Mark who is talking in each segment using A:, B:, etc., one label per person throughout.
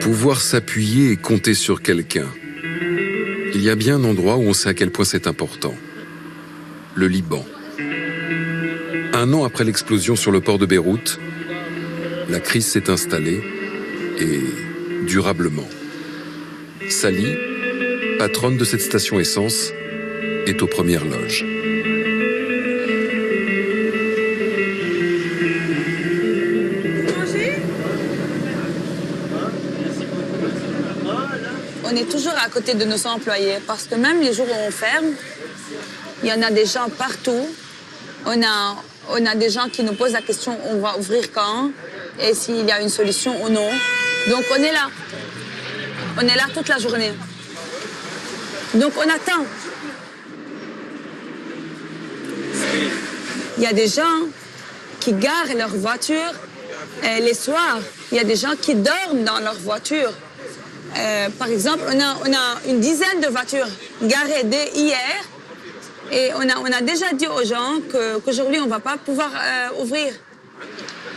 A: Pouvoir s'appuyer et compter sur quelqu'un. Il y a bien un endroit où on sait à quel point c'est important. Le Liban. 1 an après l'explosion sur le port de Beyrouth, la crise s'est installée, et durablement. Sally, patronne de cette station essence, est aux premières loges.
B: On est toujours à côté de nos employés parce que même les jours où on ferme, il y en a des gens partout. On a des gens qui nous posent la question, on va ouvrir quand et s'il y a une solution ou non. Donc on est là. On est là toute la journée. Donc on attend. Il y a des gens qui garent leur voiture les soirs. Il y a des gens qui dorment dans leur voiture. Par exemple, on a une dizaine de voitures garées dès hier. Et on a déjà dit aux gens qu'aujourd'hui, on ne va pas pouvoir ouvrir.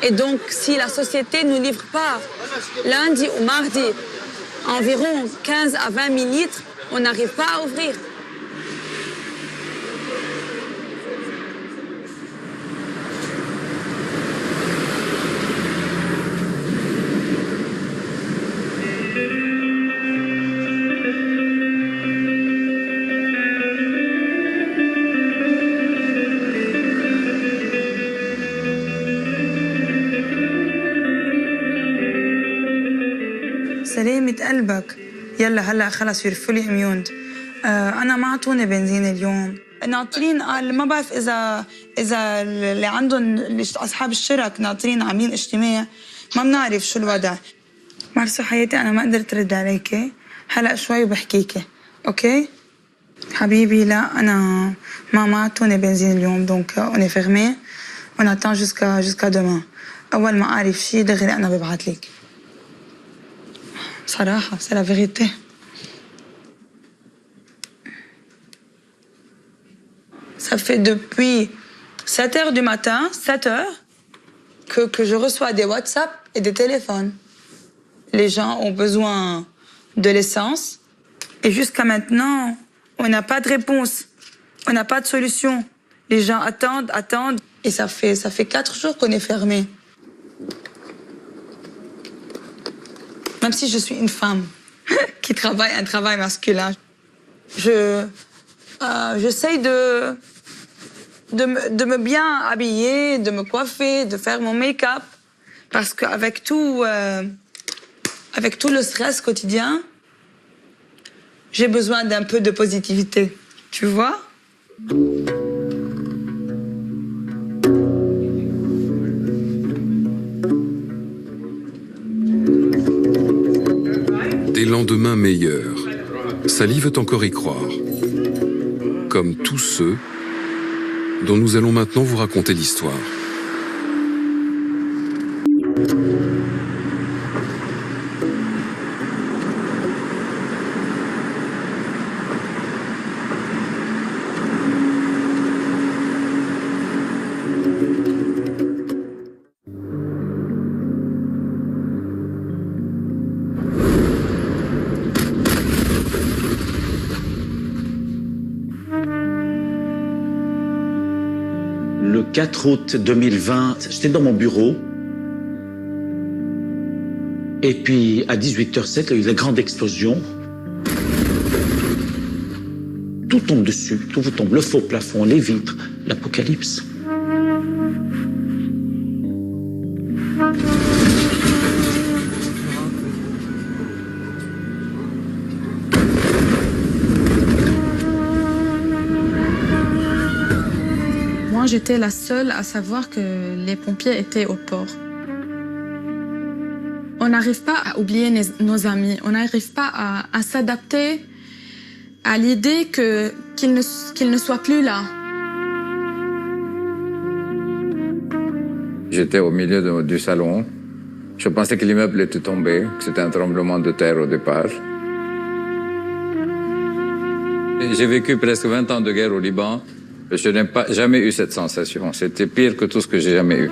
B: Et donc, si la société ne nous livre pas lundi ou mardi environ 15 à 20 000 litres, on n'arrive pas à ouvrir.
C: سلامة قلبك. يلا هلا خلص يرفوا لي اميون. انا ما عطوني بنزين اليوم. ناطرين قال ما بعرف اذا اللي عندهم اصحاب الشرك ناطرين عاملين اجتماع، ما بنعرف شو الوضع. مرسو حياتي انا ما قدرت ارد عليكي، هلا شوي وبحكيكي، اوكي؟ حبيبي لا انا ما عطوني بنزين اليوم دونك اون فيرمي اون اتان جوسكا دومان. اول ما اعرف شي دغري انا ببعث لك. صراحة, c'est la vérité. Ça fait depuis 7 heures du matin, 7 heures, que je reçois des WhatsApp et des téléphones. Les gens ont besoin de l'essence. Et jusqu'à maintenant, on n'a pas de réponse. On n'a pas de solution. Les gens attendent. Et ça fait 4 jours qu'on est fermé. Même si je suis une femme qui travaille un travail masculin, j'essaye de me bien habiller, de me coiffer, de faire mon make-up. Parce qu'avec tout le stress quotidien, j'ai besoin d'un peu de positivité. Tu vois ?
A: Des lendemains meilleurs. Sally veut encore y croire. Comme tous ceux dont nous allons maintenant vous raconter l'histoire.
D: Le 4 août 2020, j'étais dans mon bureau. Et puis, à 18h07, il y a eu la grande explosion. Tout tombe dessus, tout vous tombe. Le faux plafond, les vitres, l'apocalypse.
E: Moi, j'étais la seule à savoir que les pompiers étaient au port. On n'arrive pas à oublier nos amis, on n'arrive pas à s'adapter à l'idée qu'ils ne soient plus là.
F: J'étais au milieu du salon. Je pensais que l'immeuble était tombé, que c'était un tremblement de terre au départ. J'ai vécu presque 20 ans de guerre au Liban. Je n'ai jamais eu cette sensation. C'était pire que tout ce que j'ai jamais eu.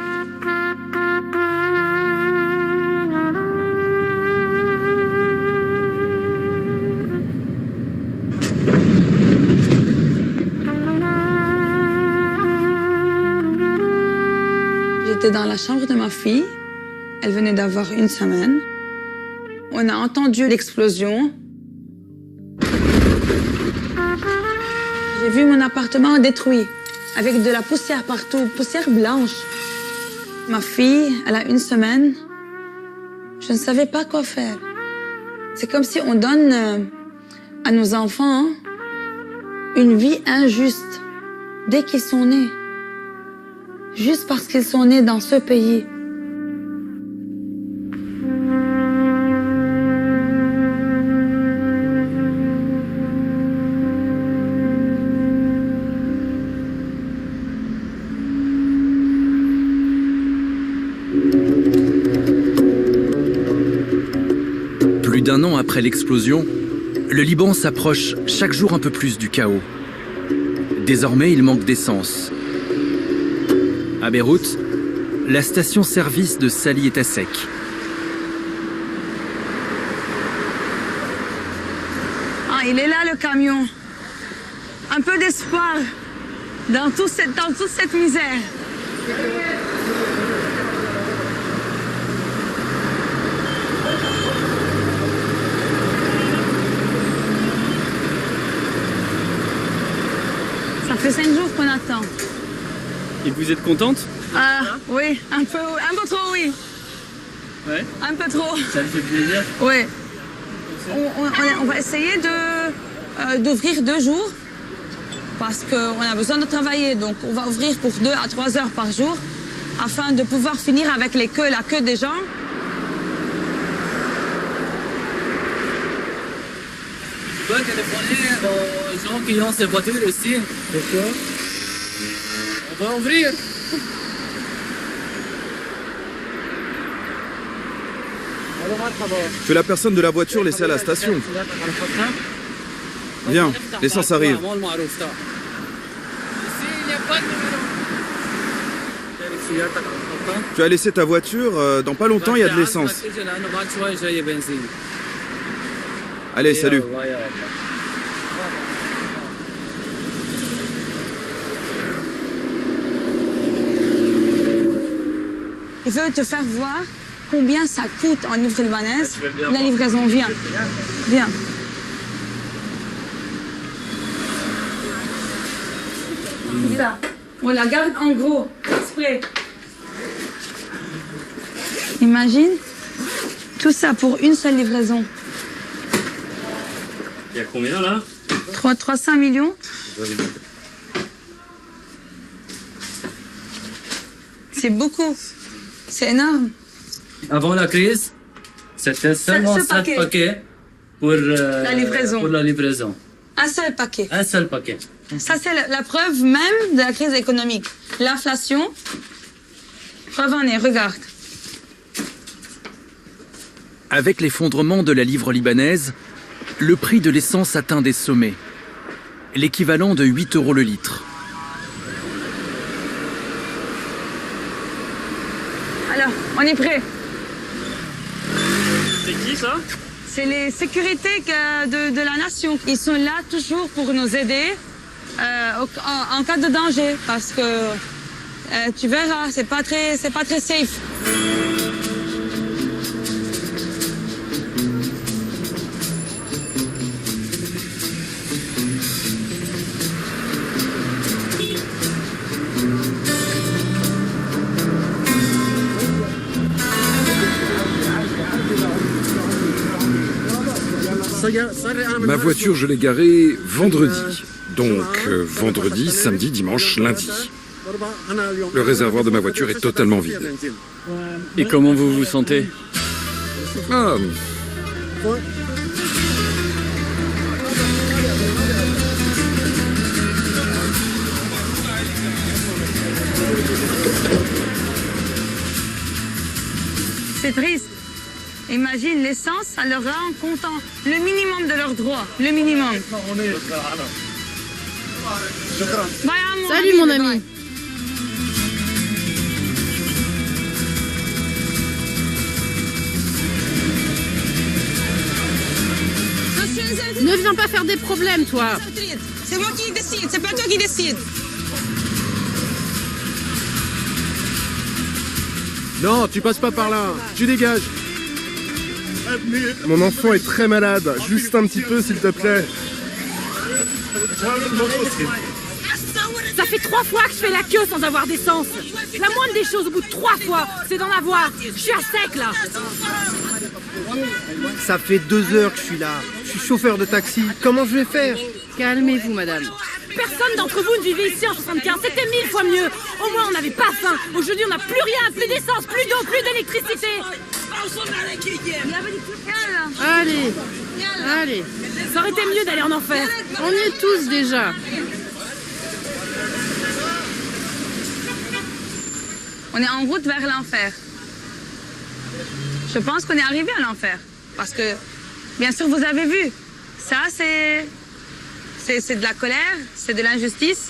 B: J'étais dans la chambre de ma fille. Elle venait d'avoir 1 semaine. On a entendu l'explosion. J'ai vu mon appartement détruit, avec de la poussière partout, poussière blanche. Ma fille, elle a 1 semaine. Je ne savais pas quoi faire. C'est comme si on donne à nos enfants une vie injuste dès qu'ils sont nés. Juste parce qu'ils sont nés dans ce pays.
G: Plus d'1 an après l'explosion, le Liban s'approche chaque jour un peu plus du chaos. Désormais, il manque d'essence. À Beyrouth, la station-service de Sali est à sec.
B: Ah, il est là le camion. Un peu d'espoir dans toute cette misère. Ça fait 5 jours qu'on attend.
H: Et vous êtes contente?
B: Ah, oui, un peu trop, oui.
H: Ouais.
B: Un peu trop.
H: Ça vous fait plaisir?
B: Oui. On va essayer d'ouvrir 2 jours parce qu'on a besoin de travailler. Donc, on va ouvrir pour 2 à 3 heures par jour afin de pouvoir finir avec la queue des gens.
H: Je dois téléphoner aux gens qui ont ces voitures aussi. Pourquoi? On va ouvrir.
I: Tu es la personne de la voiture laissée à la station. Viens, l'essence arrive. Tu as laissé ta voiture, dans pas longtemps il y a de l'essence. Allez, salut.
B: Il veut te faire voir combien ça coûte en livre libanaise. La livraison vient. Viens. Ça. On la garde en gros, exprès. Imagine, tout ça pour une seule livraison.
H: Il y a combien là?
B: 300 millions. C'est beaucoup. C'est énorme.
H: Avant la crise, c'était seulement 7 paquets pour la livraison.
B: Un seul paquet.
H: Un seul paquet.
B: Ça, c'est la preuve même de la crise économique. L'inflation. Preuve en est, regarde.
G: Avec l'effondrement de la livre libanaise, le prix de l'essence atteint des sommets. L'équivalent de 8 € le litre.
B: Alors, on est prêt.
H: C'est qui ça?
B: C'est les sécurités de la nation. Ils sont là toujours pour nous aider en cas de danger. Parce que tu verras, c'est pas très safe.
A: Ma voiture, je l'ai garée vendredi. Donc, vendredi, samedi, dimanche, lundi. Le réservoir de ma voiture est totalement vide.
H: Et comment vous vous sentez?
A: Ah,
B: C'est triste. Imagine l'essence, ça leur rend comptant le minimum de leurs droits. Le minimum.
E: Salut mon ami. Ne viens pas faire des problèmes, toi.
B: C'est moi qui décide, c'est pas toi qui décide.
J: Non, tu passes pas par là. Tu dégages. Mon enfant est très malade. Juste un petit peu, s'il te plaît.
K: Ça fait 3 fois que je fais la queue sans avoir d'essence. La moindre des choses au bout de 3 fois, c'est d'en avoir. Je suis à sec là.
L: Ça fait 2 heures que je suis là. Je suis chauffeur de taxi. Comment je vais faire?
K: Calmez-vous, madame. Personne d'entre vous ne vivait ici en 75. C'était 1000 fois mieux. Au moins, on n'avait pas faim. Aujourd'hui, on n'a plus rien, plus d'essence, plus d'eau, plus d'électricité.
M: Allez, allez.
K: Ça aurait été mieux d'aller en enfer.
M: On y est tous déjà.
B: On est en route vers l'enfer. Je pense qu'on est arrivé à l'enfer. Parce que, bien sûr, vous avez vu, ça, c'est de la colère, c'est de l'injustice.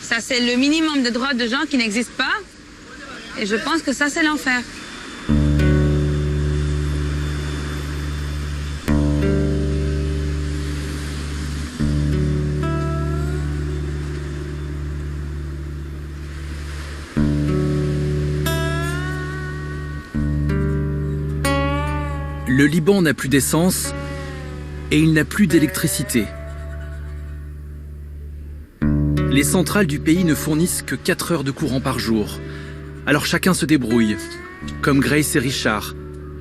B: Ça, c'est le minimum de droits de gens qui n'existent pas. Et je pense que ça, c'est l'enfer.
G: Le Liban n'a plus d'essence et il n'a plus d'électricité. Les centrales du pays ne fournissent que 4 heures de courant par jour. Alors chacun se débrouille, comme Grace et Richard,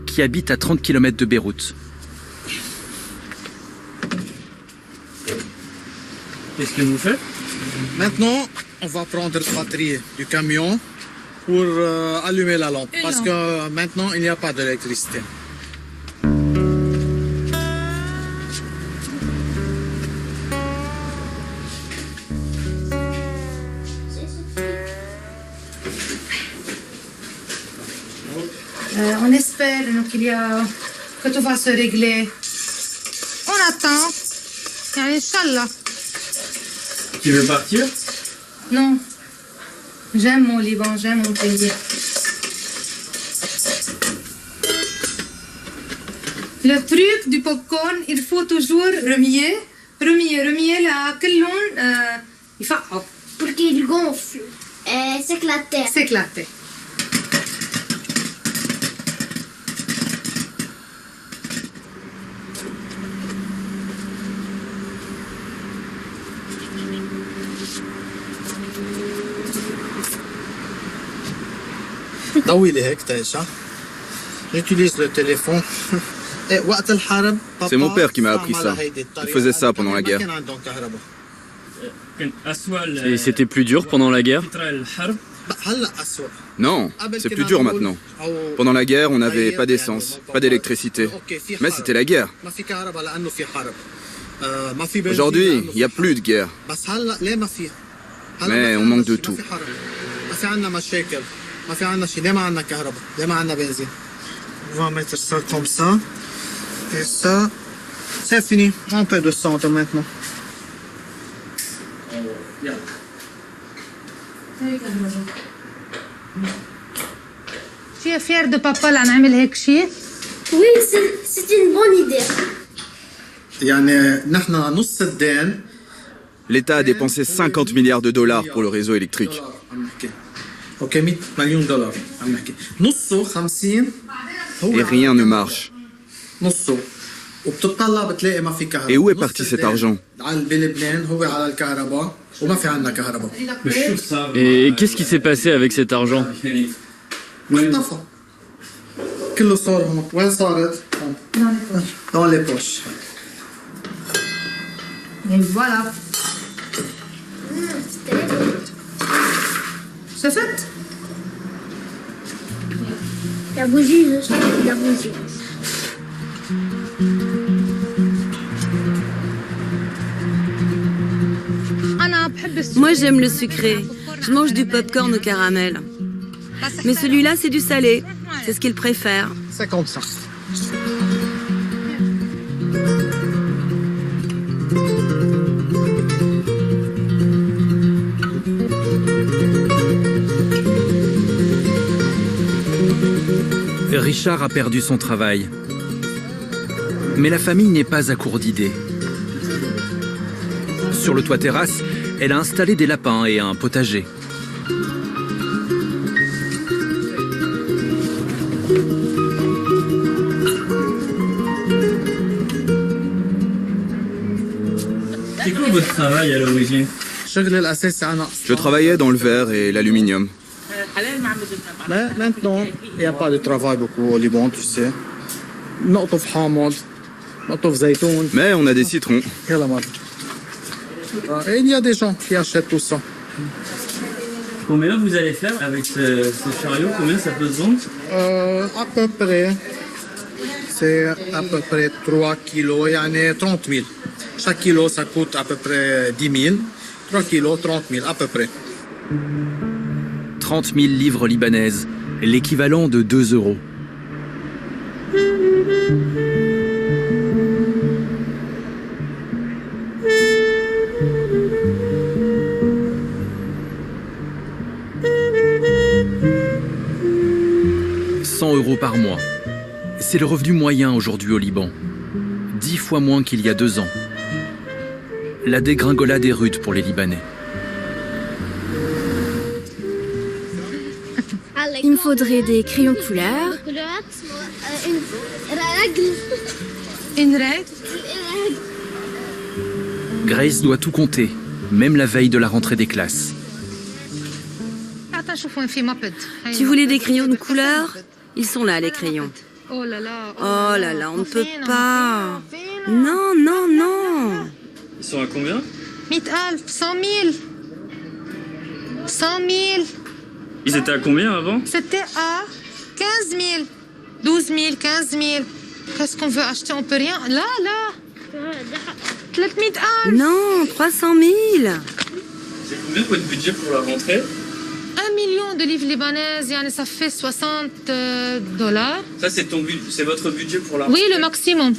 G: qui habitent à 30 km de Beyrouth.
N: Qu'est-ce que vous faites? Maintenant, on va prendre la batterie du camion pour allumer la lampe. Parce que maintenant, il n'y a pas d'électricité.
O: On espère que tout va se régler. On attend. Inch'Allah.
N: Tu veux partir?
O: Non. J'aime mon Liban, j'aime mon pays. Le truc du popcorn, il faut toujours remuer là, il faut
P: pour qu'il gonfle, s'éclater.
O: S'éclater.
N: طويلي هيك تايشة. J'utilise le téléphone.
I: C'est mon père qui m'a appris ça. Il faisait ça pendant la guerre.
Q: Et c'était plus dur pendant la guerre?
I: Non, c'est plus dur maintenant. Pendant la guerre, on n'avait pas d'essence, pas d'électricité. Mais c'était la guerre. Aujourd'hui, il n'y a plus de guerre. Mais on manque de tout.
N: On va mettre ça comme ça. Et ça, c'est fini. Un peu de centre maintenant.
O: Tu es fier de papa là, نعمل هيك شيء?
P: Oui, c'est une bonne idée.
N: يعني نحن نص الدين.
I: L'État a dépensé 50 milliards de dollars pour le réseau électrique.
N: اوكي 100 مليون دولار عم نحكي. نصه 50
I: Et rien ne marche.
N: نصه. وبتطلع بتلاقي ما في كهرباء.
I: Et où est parti cet argent?
N: بلبنان هو على الكهرباء وما في عندنا كهرباء.
Q: Et qu'est-ce qui s'est passé avec cet argent?
N: اختفى. كله صار هون. وين صارت؟ dans les poches.
O: Et voilà. C'est fait?
P: La bougie, je sais, la bougie.
R: Moi, j'aime le sucré. Je mange du popcorn au caramel. Mais celui-là, c'est du salé. C'est ce qu'il préfère.
N: 50 cents.
G: Richard a perdu son travail. Mais la famille n'est pas à court d'idées. Sur le toit terrasse, elle a installé des lapins et un potager.
Q: C'est quoi votre travail à l'origine?
I: Je travaillais dans le verre et l'aluminium.
N: Mais maintenant, il n'y a pas de travail beaucoup au Liban, tu sais.
I: Mais on a des citrons.
N: Et il y a des gens qui achètent tout ça.
Q: Combien vous allez faire avec ce chariot? Combien ça peut se vendre?
N: À peu près, c'est à peu près 3 kilos, il y en a 30 000. Chaque kilo, ça coûte à peu près 10 000. 3 kilos, 30 000, à peu près.
G: 30 000 livres libanaises, l'équivalent de 2 €. €100 par mois. C'est le revenu moyen aujourd'hui au Liban. 10 fois moins qu'il y a 2 ans. La dégringolade est rude pour les Libanais.
P: Il me faudrait des crayons de couleur. Une règle.
G: Grace doit tout compter, même la veille de la rentrée des classes.
R: Tu voulais des crayons de couleur? Ils sont là, les crayons. Oh là là, on ne peut pas. Non, non, non.
Q: Ils sont à combien?
O: 100 000. 100 000.
Q: Ils étaient à combien avant?
O: C'était à 15 000. 12 000, 15 000. Qu'est-ce qu'on veut acheter? On peut rien. Là. 300 000.
R: Non, 300 000.
Q: C'est combien votre budget pour la rentrée?
O: 1 million de livres libanaises, ça fait $60.
Q: Ça, c'est votre budget pour la
O: Oui,
Q: rentrée?
O: le maximum.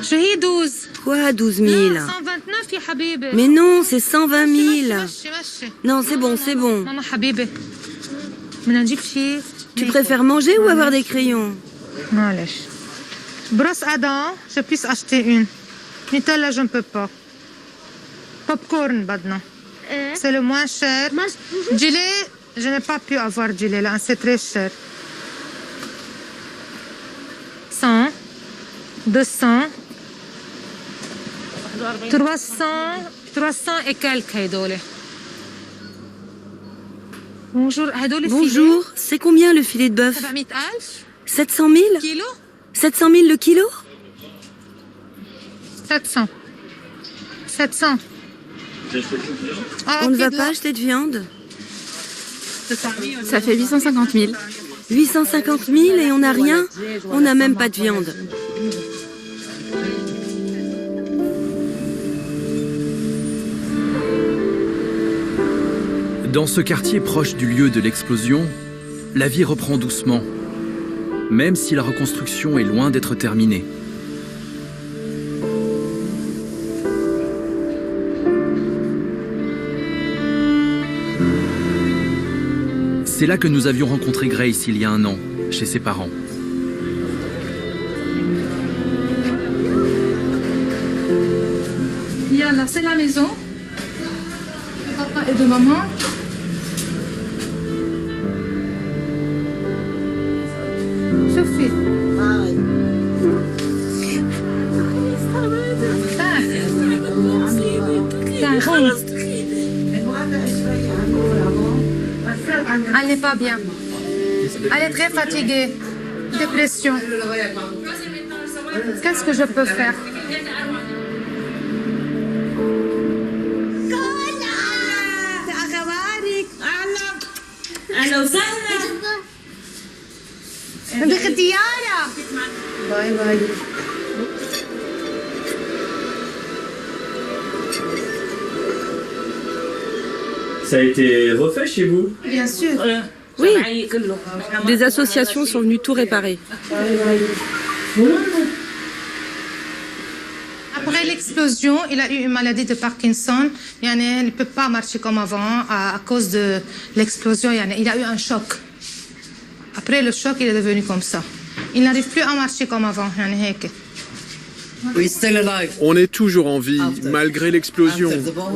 O: Je dis 12.
R: Quoi, 12 000?
O: 129, ya habibi.
R: Mais non, c'est 120 000. Non, c'est bon, c'est bon.
O: Maman habibi.
R: Tu préfères manger ou avoir des crayons?
O: معلش. Brosse à dents, je puisse acheter une. Nutella, je ne peux pas. Popcorn, badna. C'est le moins cher. Gilet, je n'ai pas pu avoir gilet là, c'est très cher. 100, 200, 300 et quelques هدول. Bonjour,
R: Bonjour, c'est combien le filet de bœuf? 700 000? 700 000 le kilo?
O: 700. 700.
R: On ne va pas acheter de viande?
E: Ça fait 850 000.
R: 850 000 et on n'a rien? On n'a même pas de viande.
G: Dans ce quartier proche du lieu de l'explosion, la vie reprend doucement, même si la reconstruction est loin d'être terminée. C'est là que nous avions rencontré Grace il y a 1 an, chez ses parents.
E: Là, c'est la maison. De papa et de maman.
O: شوفي. Elle n'est pas bien. Elle est très fatiguée. Dépression. Qu'est-ce que je peux faire?
K: أهلا وسهلا.
O: باختيارة. باي باي.
Q: Ça a été refait chez vous?
O: Bien sûr.
R: Oui, des associations sont venues tout réparer.
O: Après l'explosion, il a eu une maladie de Parkinson. Il ne peut pas marcher comme avant à cause de l'explosion. Il a eu un choc. Après le choc, il est devenu comme ça. Il n'arrive plus à marcher comme avant.
J: On est toujours en vie, malgré l'explosion.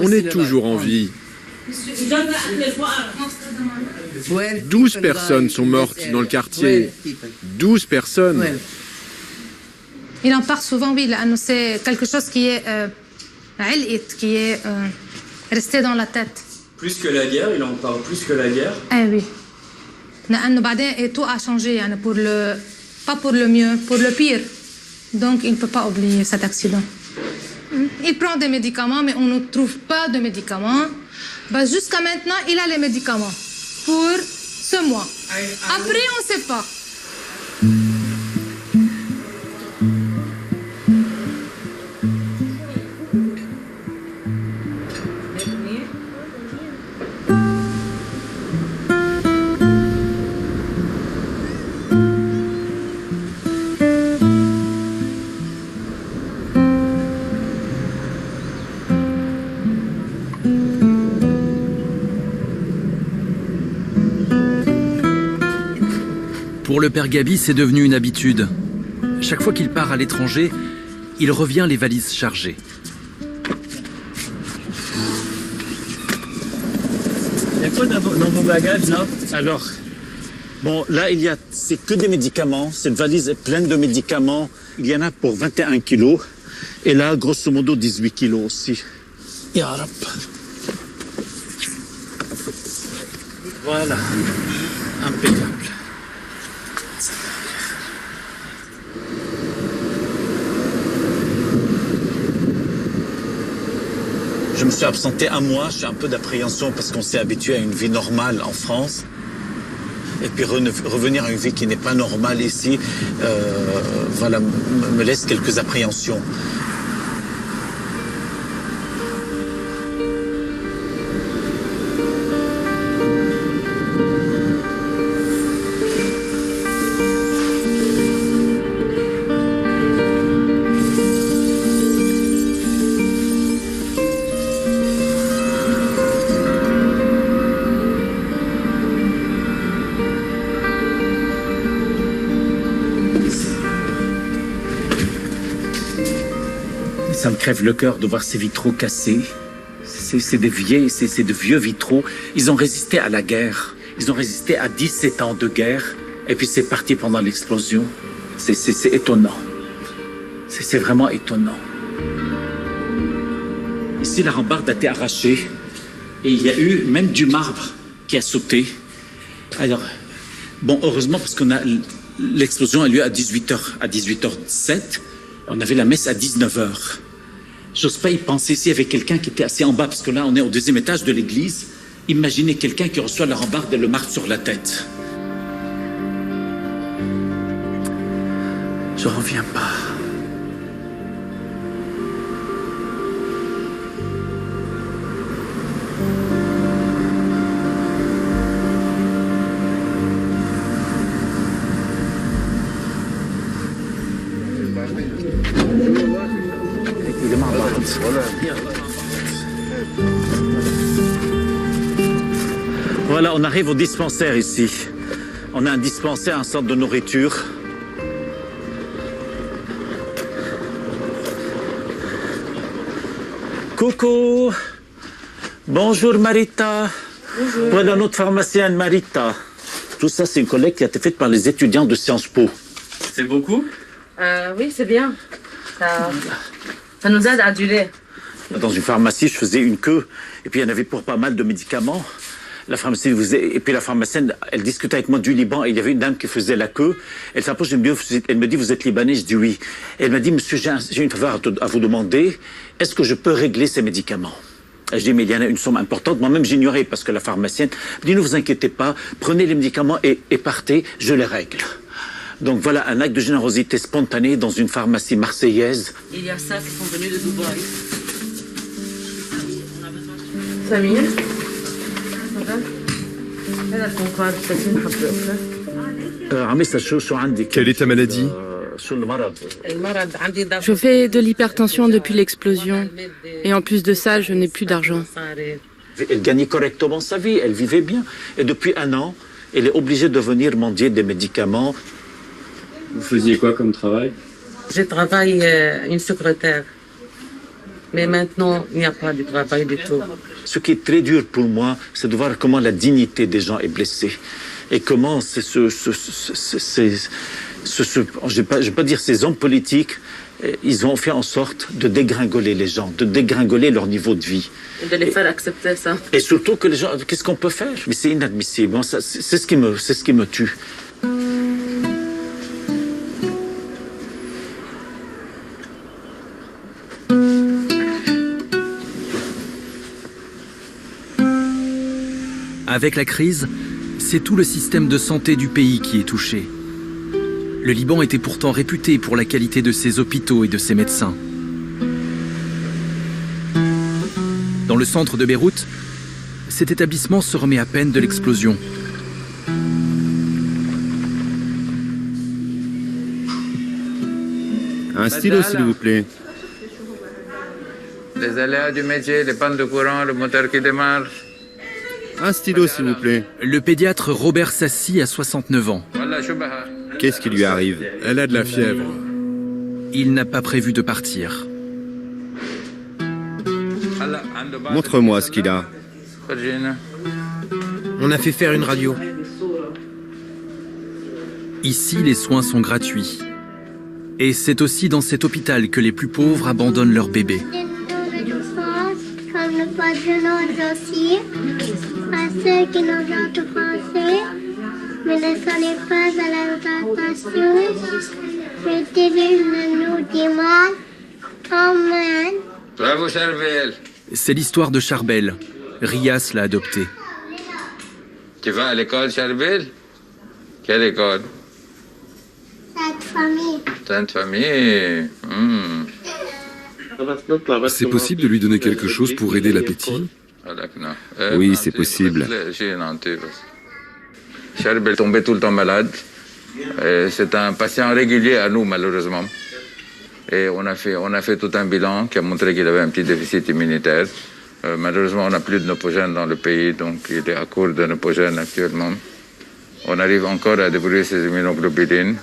J: On est toujours en vie. 12 personnes sont mortes dans le quartier. 12 personnes.
O: Il en parle souvent, oui, c'est quelque chose qui est resté dans la tête.
Q: Plus que la guerre, il en parle plus que la guerre.
O: Eh oui. Et tout a changé, pas pour le mieux, pour le pire. Donc il ne peut pas oublier cet accident. Il prend des médicaments, mais on ne trouve pas de médicaments. Jusqu'à maintenant, il a les médicaments pour ce mois. Après, on ne sait pas.
G: Pour le père Gabi, c'est devenu une habitude. Chaque fois qu'il part à l'étranger, il revient les valises chargées.
Q: Il y a quoi dans vos bagages, là?
D: Alors, bon, là, c'est que des médicaments. Cette valise est pleine de médicaments. Il y en a pour 21 kilos. Et là, grosso modo, 18 kilos aussi. Ya Rab. Voilà. Impeccable. Je me suis absenté un mois, j'ai un peu d'appréhension parce qu'on s'est habitué à une vie normale en France. Et puis revenir à une vie qui n'est pas normale ici, voilà, me laisse quelques appréhensions. Ça me crève le cœur de voir ces vitraux cassés. C'est de vieux vitraux. Ils ont résisté à la guerre. Ils ont résisté à 17 ans de guerre. Et puis c'est parti pendant l'explosion. C'est étonnant. C'est vraiment étonnant. Ici, la rambarde a été arrachée. Et il y a eu même du marbre qui a sauté. Alors, bon, heureusement, parce qu'on a l'explosion a lieu à 18h, à 18h07. On avait la messe à 19h. J'ose pas y penser s'il y avait quelqu'un qui était assis en bas, parce que là, on est au 2e étage de l'église. Imaginez quelqu'un qui reçoit la rambarde et le marque sur la tête. Je reviens pas. Voilà, on arrive au dispensaire ici. On a un dispensaire, un centre de nourriture. Coucou. Bonjour Marita. Bonjour. Voilà notre pharmacienne Marita. Tout ça, c'est une collecte qui a été faite par les étudiants de Sciences Po.
Q: C'est beaucoup?
K: Oui, c'est bien. Ça nous aide à durer.
D: Dans une pharmacie, je faisais une queue, et puis il y en avait pour pas mal de médicaments. La pharmacienne et puis la pharmacienne, elle discutait avec moi du Liban, et il y avait une dame qui faisait la queue. Elle s'approche, elle me dit, vous êtes libanais? Je dis oui. Et elle m'a dit, monsieur, j'ai une faveur à vous demander, est-ce que je peux régler ces médicaments? Et je dis, mais il y en a une somme importante. Moi-même, j'ignorais, parce que la pharmacienne me dit, ne vous inquiétez pas, prenez les médicaments et partez, je les règle. Donc voilà, un acte de générosité spontanée dans une pharmacie marseillaise.
K: Il y a ça qui sont venus de Dubaï. 5 minutes.
J: Quelle est ta maladie?
M: Je fais de l'hypertension depuis l'explosion. Et en plus de ça, je n'ai plus d'argent.
D: Elle gagnait correctement sa vie, elle vivait bien. Et depuis 1 an, elle est obligée de venir mendier des médicaments.
Q: Vous faisiez quoi comme travail?
K: Je travaille une secrétaire.
S: Mais maintenant, il n'y a pas de travail du tout.
D: Ce qui est très dur pour moi, c'est de voir comment la dignité des gens est blessée. Et comment je vais pas dire ces hommes politiques, ils ont fait en sorte de dégringoler les gens, de dégringoler leur niveau de vie.
S: Et de les faire accepter ça.
D: Et surtout que les gens, qu'est-ce qu'on peut faire? Mais c'est inadmissible. Bon, c'est ce qui me tue.
G: Avec la crise, c'est tout le système de santé du pays qui est touché. Le Liban était pourtant réputé pour la qualité de ses hôpitaux et de ses médecins. Dans le centre de Beyrouth, cet établissement se remet à peine de l'explosion.
J: Un stylo, s'il vous plaît.
F: Les aléas du métier, les pannes de courant, le moteur qui démarre.
J: Un stylo, s'il vous plaît.
G: Le pédiatre Robert Sassi a 69 ans.
J: Qu'est-ce qui lui arrive?
I: Elle a de la fièvre.
G: Il n'a pas prévu de partir.
J: Montre-moi ce qu'il a.
L: On a fait faire une radio.
G: Ici, les soins sont gratuits. Et c'est aussi dans cet hôpital que les plus pauvres abandonnent leurs bébés.
T: Comme le patronat aussi, à ceux qui n'ont pas de français, mais ne sont pas à l'orientation, retirez-nous du mal. Amen.
F: Bravo, Charbel.
G: C'est l'histoire de Charbel. Rias l'a adopté.
F: Tu vas à l'école, Charbel? Quelle école?
T: Cette famille.
F: Sainte Famille.
A: C'est possible de lui donner quelque chose pour aider l'appétit?
J: Oui, c'est possible.
F: Charbel tombait tout le temps malade. C'est un patient régulier à nous, malheureusement. Et on a fait tout un bilan qui a montré qu'il avait un petit déficit immunitaire. Malheureusement, on n'a plus de Nopogène dans le pays, donc il est à court de Nopogène actuellement. On arrive encore à débrouiller ses immunoglobulines.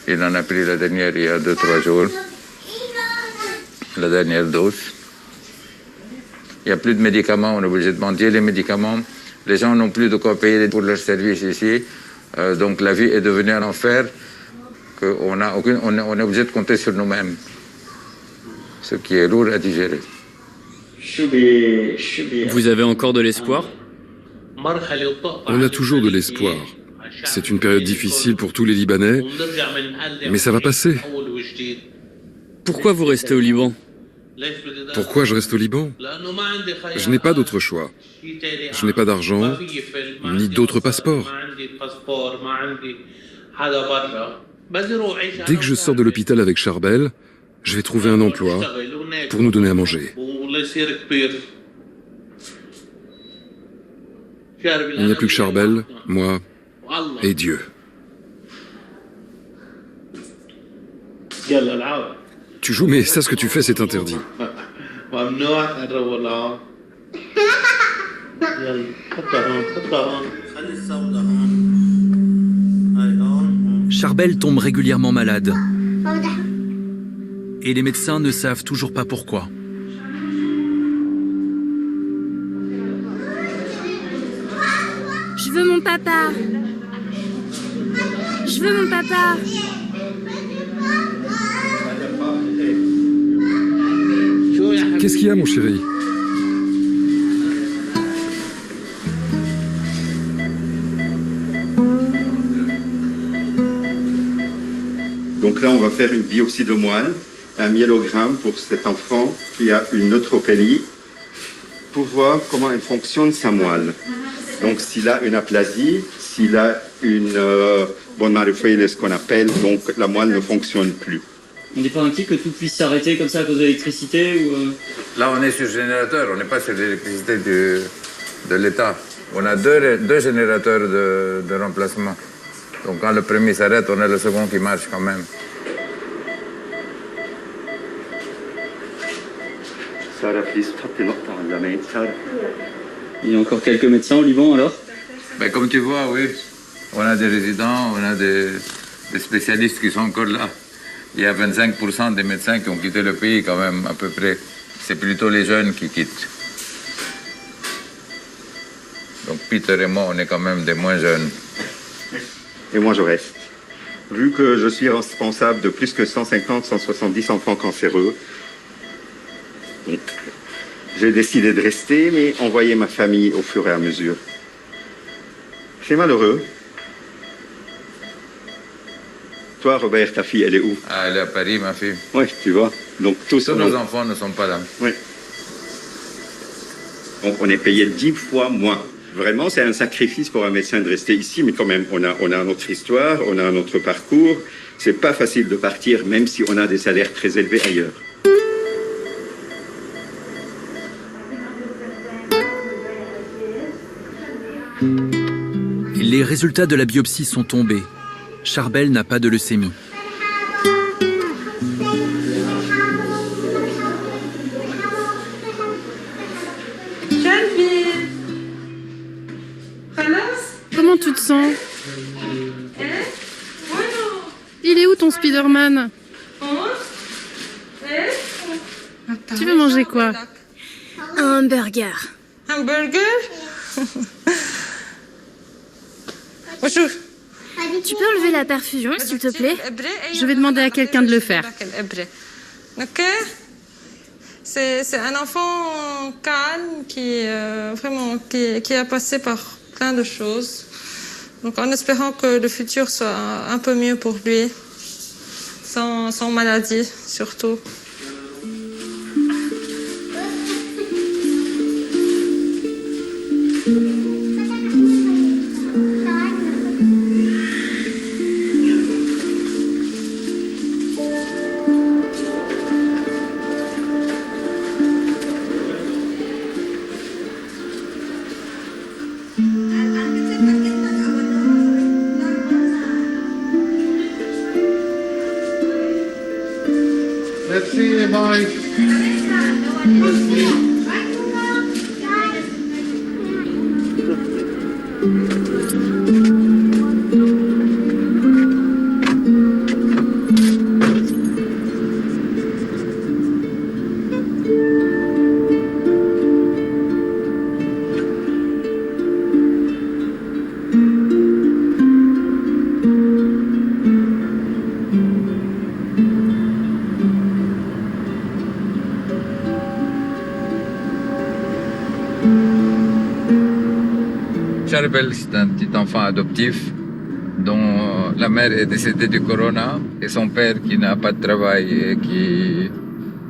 F: Il en a pris la dernière il y a 2-3 jours. La dernière dose. Il n'y a plus de médicaments, on est obligé de mendier les médicaments. Les gens n'ont plus de quoi payer pour leurs services ici. Donc la vie est devenue un enfer qu'on on est obligé de compter sur nous-mêmes. Ce qui est lourd à digérer.
Q: Vous avez encore de l'espoir?
A: On a toujours de l'espoir. C'est une période difficile pour tous les Libanais, mais ça va passer.
Q: Pourquoi vous restez au Liban?
A: Pourquoi je reste au Liban? Je n'ai pas d'autre choix. Je n'ai pas d'argent, ni d'autres passeports. Dès que je sors de l'hôpital avec Charbel, je vais trouver un emploi pour nous donner à manger. Il n'y a plus que Charbel, moi et Dieu. Tu joues, mais ça, ce que tu fais, c'est interdit.
G: Charbel tombe régulièrement malade. Et les médecins ne savent toujours pas pourquoi.
P: Je veux mon papa. Je veux mon papa.
A: Qu'est-ce qu'il y a, mon chéri?
U: Donc là, on va faire une biopsie de moelle, un myélogramme pour cet enfant qui a une neutropénie, pour voir comment elle fonctionne sa moelle. Donc s'il a une aplasie, s'il a une bonne marifeuille, ce qu'on appelle, donc la moelle ne fonctionne plus.
Q: On n'est pas inquiet que tout puisse s'arrêter comme ça à cause de l'électricité ou
F: Là, on est sur générateur, on n'est pas sur l'électricité de l'État. On a deux générateurs de remplacement. Donc quand le premier s'arrête, on a le second qui marche quand même.
Q: Il y a encore quelques médecins au Liban alors?
F: Ben, comme tu vois, oui. On a des résidents, on a des spécialistes qui sont encore là. Il y a 25% des médecins qui ont quitté le pays quand même, à peu près. c'est plutôt les jeunes qui quittent. Donc Peter et moi, on est quand même des moins jeunes.
U: Et moi, je reste. Vu que je suis responsable de plus que 150, 170 enfants cancéreux, j'ai décidé de rester, mais envoyer ma famille au fur et à mesure. C'est malheureux. Toi, Robert, ta fille, elle est où?
F: Ah, elle est à Paris, ma fille.
U: Oui, tu vois. Donc tous
F: nos enfants ne sont pas là.
U: Oui. Donc on est payé 10 fois moins. Vraiment, c'est un sacrifice pour un médecin de rester ici, mais quand même, on a notre histoire, on a notre parcours. C'est pas facile de partir, même si on a des salaires très élevés ailleurs.
G: Les résultats de la biopsie sont tombés. Charbel n'a pas de leucémie.
M: Comment tu te sens? Il est où ton Spider-Man? Tu veux manger quoi?
P: Un burger.
O: Un burger?
P: Tu peux enlever la perfusion, s'il te plaît?
M: Je vais demander à quelqu'un de le faire.
O: Ok. C'est un enfant calme qui a passé par plein de choses. Donc en espérant que le futur soit un peu mieux pour lui, sans maladie surtout.
N: Merci, bye.
F: Charbel, c'est un petit enfant adoptif dont la mère est décédée du corona et son père qui n'a pas de travail et qui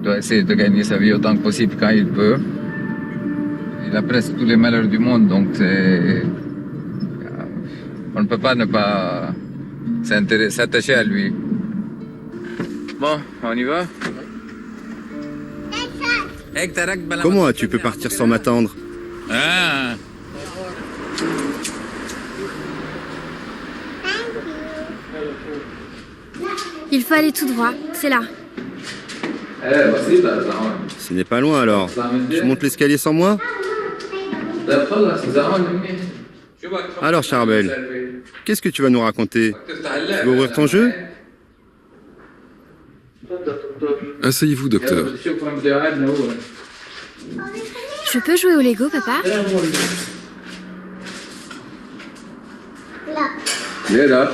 F: doit essayer de gagner sa vie autant que possible quand il peut. Il a presque tous les malheurs du monde, donc on ne peut pas ne pas s'attacher à lui. Bon, on y va?
J: Comment as-tu pu partir sans m'attendre?
F: Ah.
P: Il faut aller tout droit, c'est là.
J: Ce n'est pas loin alors. Tu montes l'escalier sans moi? Alors Charbel, qu'est-ce que tu vas nous raconter? Tu veux ouvrir ton jeu?
A: Asseyez-vous, docteur.
P: Je peux jouer au Lego, papa?
F: Get up.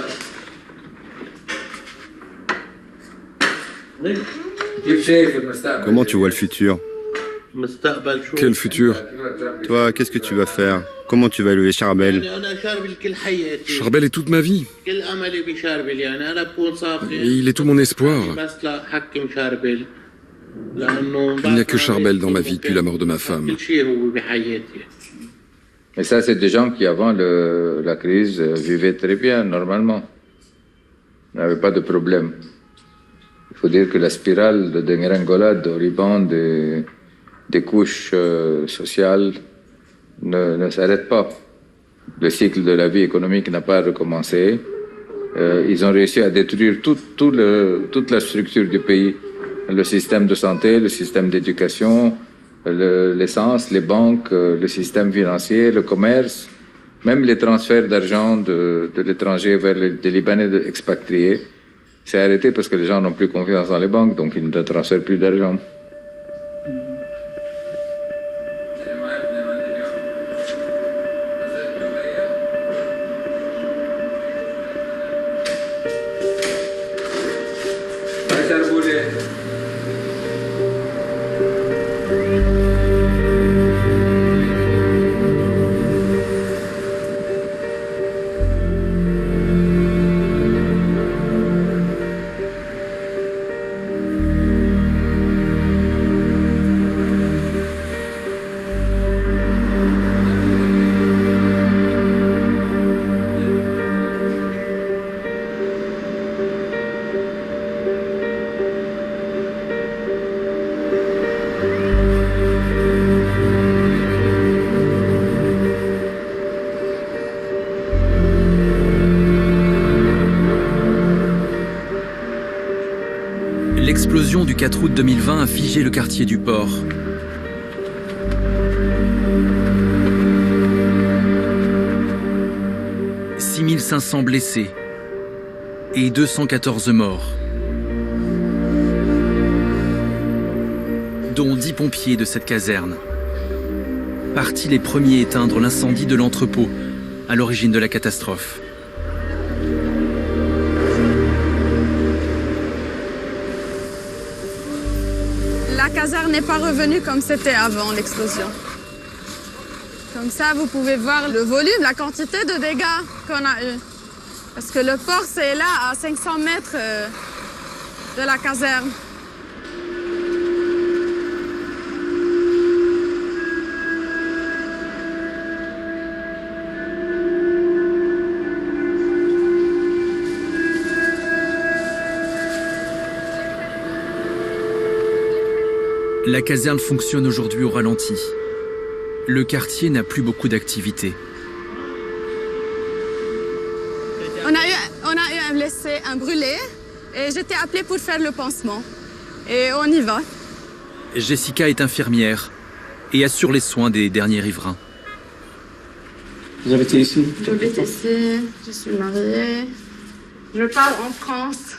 J: Comment tu vois le futur?
A: Quel futur?
J: Toi, qu'est-ce que tu vas faire? Comment tu vas élever Charbel?
A: Charbel est toute ma vie. Et il est tout mon espoir. Il n'y a que Charbel dans ma vie depuis la mort de ma femme.
F: Mais ça, c'est des gens qui, avant la crise, vivaient très bien, normalement. Ils n'avaient pas de problème. Il faut dire que la spirale de dégringolade au Liban des couches sociales ne s'arrête pas. Le cycle de la vie économique n'a pas recommencé. Ils ont réussi à détruire toute la structure du pays. Le système de santé, le système d'éducation, l'essence, les banques, le système financier, le commerce, même les transferts d'argent de l'étranger vers des Libanais expatriés. C'est arrêté parce que les gens n'ont plus confiance dans les banques, donc ils ne transfèrent plus d'argent.
G: L'explosion du 4 août 2020 a figé le quartier du port. « 6500 blessés et 214 morts, dont 10 pompiers de cette caserne, partis les premiers éteindre l'incendie de l'entrepôt à l'origine de la catastrophe.
E: La caserne n'est pas revenue comme c'était avant l'explosion. Comme ça, vous pouvez voir le volume, la quantité de dégâts qu'on a eu. Parce que le port, c'est là, à 500 mètres de la caserne.
G: La caserne fonctionne aujourd'hui au ralenti. Le quartier n'a plus beaucoup d'activité.
E: On a eu un blessé, un brûlé, et j'étais appelée pour faire le pansement. Et on y va.
G: Jessica est infirmière et assure les soins des derniers riverains.
J: Vous habitez ici?
E: J'habite ici, je suis mariée. Je pars en France.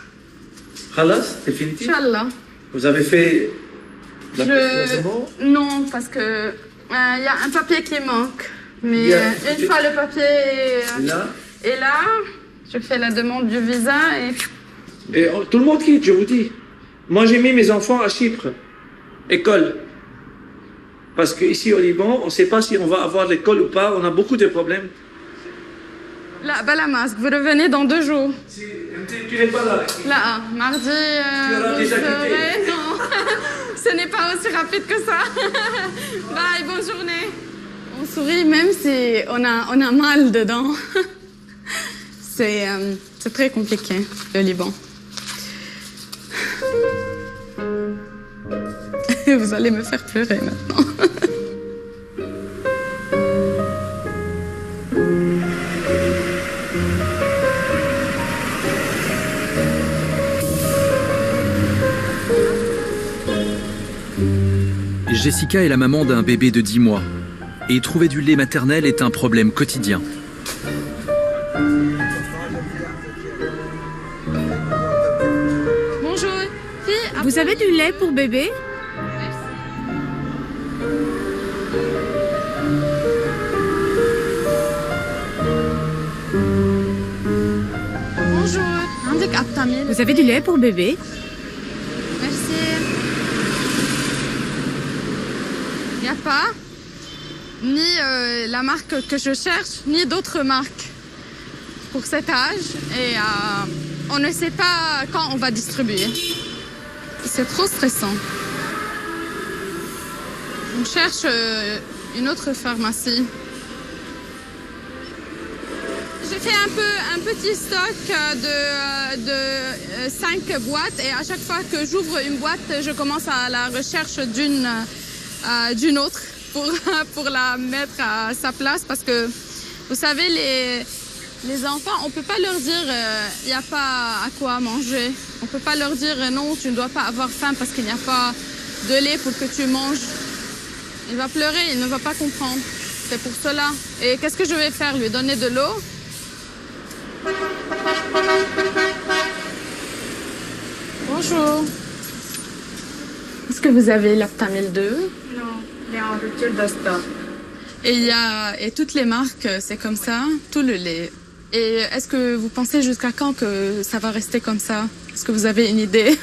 J: Khalas, définitif?
E: Inch'Allah.
J: Vous avez fait
E: Non, parce que y a un papier qui manque. Mais une fois le papier est là, je fais la demande du visa
C: et tout le monde quitte, je vous dis. Moi, j'ai mis mes enfants à Chypre, école. Parce qu'ici au Liban, on ne sait pas si on va avoir l'école ou pas, on a beaucoup de problèmes.
E: Là, Balamasque, vous revenez dans 2 jours.
C: Tu n'es pas là.
E: Là, mardi, vous serez... Non, ce n'est pas aussi rapide que ça. Bye, bonne journée. On sourit même si on a mal dedans. C'est très compliqué, le Liban. Vous allez me faire pleurer maintenant.
G: Jessica est la maman d'un bébé de 10 mois. Et trouver du lait maternel est un problème quotidien.
E: Bonjour.
K: Vous avez du lait pour bébé?
E: Bonjour.
K: Vous avez du lait pour bébé?
E: Merci. Il n'y a pas ni la marque que je cherche, ni d'autres marques pour cet âge. Et on ne sait pas quand on va distribuer. C'est trop stressant. On cherche une autre pharmacie. J'ai fait un petit stock de 5 boîtes et à chaque fois que j'ouvre une boîte, je commence à la recherche d'une autre pour la mettre à sa place parce que, vous savez, les enfants, on ne peut pas leur dire il n'y a pas à quoi manger. On ne peut pas leur dire non, tu ne dois pas avoir faim parce qu'il n'y a pas de lait pour que tu manges. Il va pleurer, il ne va pas comprendre. C'est pour cela. Et qu'est-ce que je vais faire? Lui donner de l'eau? Bonjour. Est-ce que vous avez l'Aptamil 2?
S: Non, il est en rupture de stock.
E: Et toutes les marques, c'est comme ça, tout le lait. Et est-ce que vous pensez jusqu'à quand que ça va rester comme ça? Est-ce que vous avez une idée?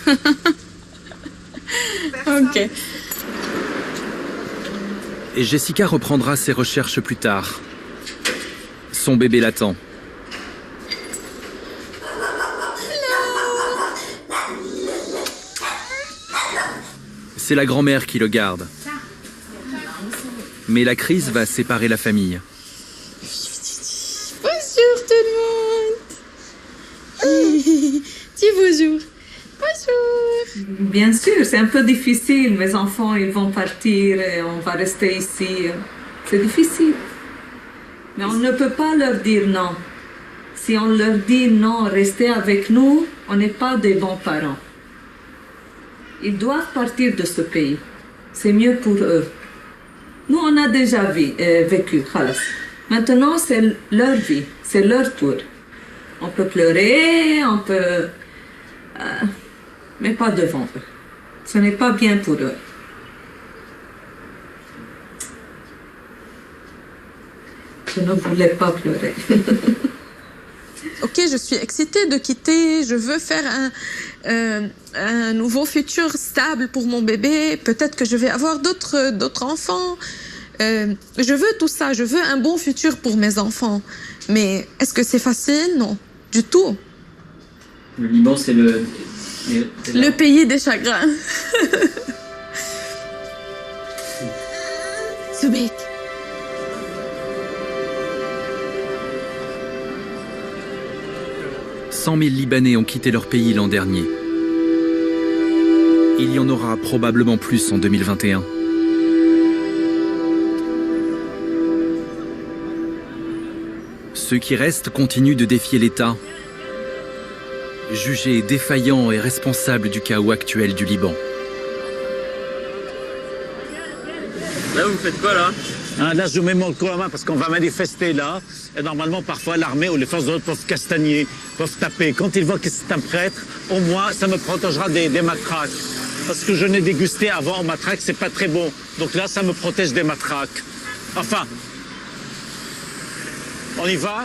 E: Ok.
G: Et Jessica reprendra ses recherches plus tard. Son bébé l'attend. C'est la grand-mère qui le garde. Mais la crise va séparer la famille.
E: Bonjour tout le monde. Dis bonjour. Bonjour.
S: Bien sûr, c'est un peu difficile. Mes enfants, ils vont partir et on va rester ici. C'est difficile. Mais on ne peut pas leur dire non. Si on leur dit non, restez avec nous, on n'est pas des bons parents. Ils doivent partir de ce pays. C'est mieux pour eux. Nous, on a déjà vécu, khalas. Maintenant, c'est leur vie, c'est leur tour. On peut pleurer, on peut... mais pas devant eux. Ce n'est pas bien pour eux. Je ne voulais pas pleurer.
E: Ok, je suis excitée de quitter, je veux faire un nouveau futur stable pour mon bébé, peut-être que je vais avoir d'autres enfants. Je veux tout ça, je veux un bon futur pour mes enfants. Mais est-ce que c'est facile? Non, du tout.
Q: Le Liban, c'est le
E: pays des chagrins.
P: Soubek. «
G: 100 000 Libanais ont quitté leur pays l'an dernier. Il y en aura probablement plus en 2021. Ceux qui restent continuent de défier l'État, jugé défaillant et responsable du chaos actuel du Liban.
Q: Là, vous faites quoi, là?
D: Là, je mets mon coup à main parce qu'on va manifester là. Et normalement, parfois, l'armée ou les forces de l'ordre peuvent castagner, peuvent taper. Quand ils voient que c'est un prêtre, au moins, ça me protégera des matraques. Parce que je n'ai dégusté avant en matraque, c'est pas très bon. Donc là, ça me protège des matraques. Enfin, on y va?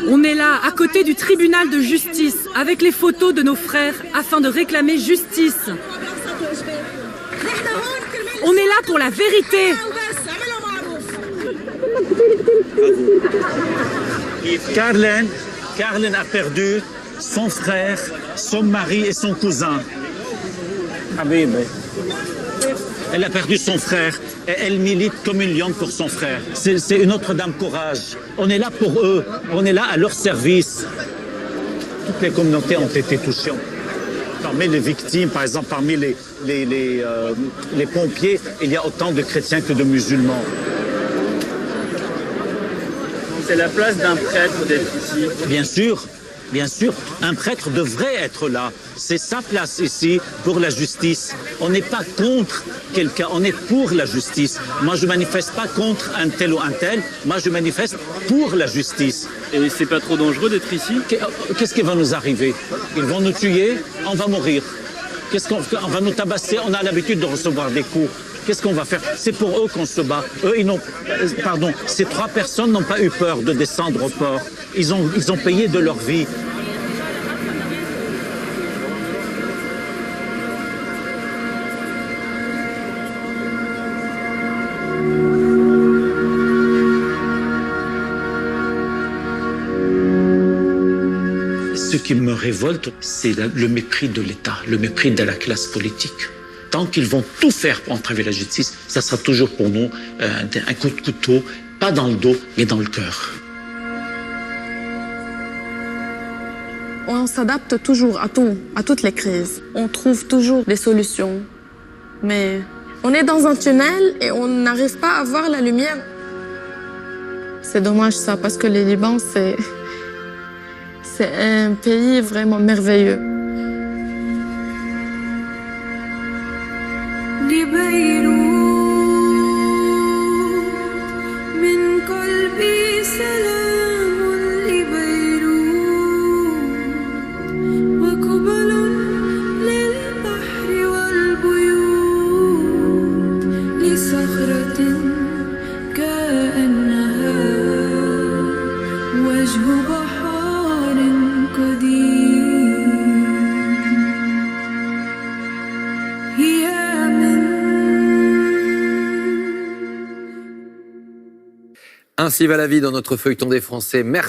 K: On est là, à côté du tribunal de justice, avec les photos de nos frères, afin de réclamer justice. On est là pour la vérité.
D: Carlen a perdu son frère, son mari et son cousin. Elle a perdu son frère et elle milite comme une lionne pour son frère. C'est une autre dame courage. On est là pour eux, on est là à leur service. Toutes les communautés ont été touchées. Parmi les victimes, par exemple, parmi les pompiers, il y a autant de chrétiens que de musulmans.
Q: C'est la place d'un prêtre d'être ici.
D: Bien sûr. Bien sûr, un prêtre devrait être là. C'est sa place ici pour la justice. On n'est pas contre quelqu'un, on est pour la justice. Moi, je ne manifeste pas contre un tel ou un tel. Moi, je manifeste pour la justice.
Q: Et c'est pas trop dangereux d'être ici?
D: Qu'est-ce qui va nous arriver? Ils vont nous tuer, on va mourir. On va nous tabasser, on a l'habitude de recevoir des coups. Qu'est-ce qu'on va faire? C'est pour eux qu'on se bat. Eux, ces 3 personnes n'ont pas eu peur de descendre au port. Ils ont payé de leur vie. Ce qui me révolte, c'est le mépris de l'État, le mépris de la classe politique. Tant qu'ils vont tout faire pour entraver la justice, ça sera toujours pour nous un coup de couteau, pas dans le dos, mais dans le cœur.
E: On s'adapte toujours à tout, à toutes les crises. On trouve toujours des solutions. Mais on est dans un tunnel et on n'arrive pas à voir la lumière. C'est dommage ça, parce que le Liban, c'est un pays vraiment merveilleux.
H: Ainsi va la vie dans notre feuilleton des Français. Merci.